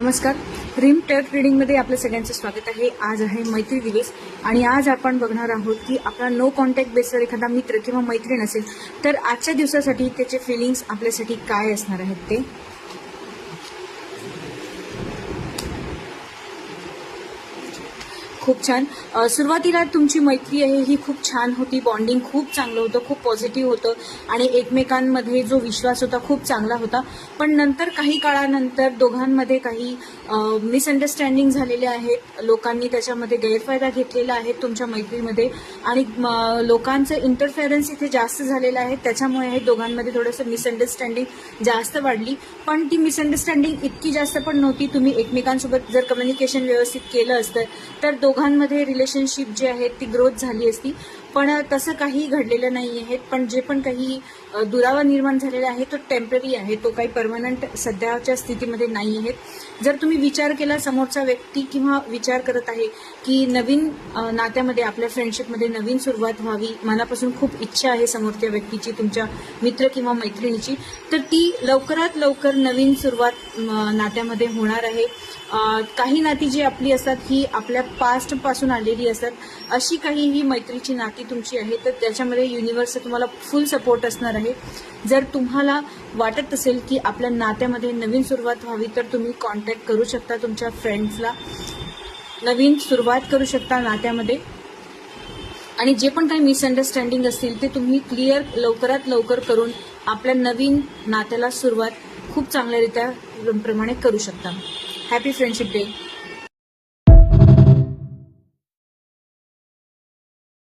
नमस्कार. रिम टर्क रीडिंगमध्ये आपल्या सगळ्यांचं स्वागत आहे. आज आहे मैत्री दिवस आणि आज आपण बघणार आहोत की आपला नो कॉन्टॅक्ट बेसवर एखादा मित्र किंवा मैत्रीण असेल तर आजच्या दिवसासाठी त्याचे फिलिंग्स आपल्यासाठी काय असणार आहेत ते. खूप छान. सुरुवातीला तुमची मैत्री आहे ही खूप छान होती, बॉन्डिंग खूप चांगलं होतं, खूप पॉझिटिव्ह होतं आणि एकमेकांमध्ये जो विश्वास होता खूप चांगला होता. पण नंतर काही काळानंतर दोघांमध्ये काही मिसअंडरस्टँडिंग झालेले आहेत. लोकांनी त्याच्यामध्ये गैरफायदा घेतलेला आहे तुमच्या मैत्रीमध्ये आणि लोकांचं इंटरफेरन्स इथे जास्त झालेलं आहे. त्याच्यामुळे हे दोघांमध्ये थोडंसं मिसअंडरस्टँडिंग जास्त वाढली. पण ती मिसअंडरस्टँडिंग इतकी जास्त पण नव्हती. तुम्ही एकमेकांसोबत जर कम्युनिकेशन व्यवस्थित केलं असतं तर दोघांमध्ये रिलेशनशिप जी आहे ती ग्रोथ झाली असती. पण तसं काही घडलेलं नाही आहे. पण जे पण काही दुरावा निर्माण झालेला आहे तो टेम्पररी आहे, तो काही परमनंट सध्याच्या स्थितीमध्ये नाही आहे. जर तुम्ही विचार केला, समोरचा व्यक्ती किंवा विचार करत आहे की नवीन नात्यामध्ये, आपल्या फ्रेंडशिपमध्ये नवीन सुरुवात व्हावी, मनापासून खूप इच्छा आहे समोरच्या व्यक्तीची, तुमच्या मित्र किंवा मैत्रिणीची, तर ती लवकरात लवकर नवीन सुरुवात नात्यामध्ये होणार आहे. काही नाती जी आपली असतात ही आपल्या पास्टपासून आलेली असतात. अशी काही ही मैत्रीची नाती तुमची आहे तर त्याच्यामध्ये युनिव्हर्सचा तुम्हाला फुल सपोर्ट असणार आहे. जर तुम्हाला वाटत असेल की आपल्या नात्यामध्ये नवीन सुरुवात व्हावी तर तुम्ही कॉन्टॅक्ट करू शकता, तुमच्या फ्रेंड्सला नवीन सुरुवात करू शकता नात्यामध्ये. आणि जे पण काही मिसअंडरस्टँडिंग असतील ते तुम्ही क्लिअर लवकरात लवकर करून आपल्या नवीन नात्याला सुरुवात खूप चांगल्यारित्या प्रमाणे करू शकता. Happy friendship day.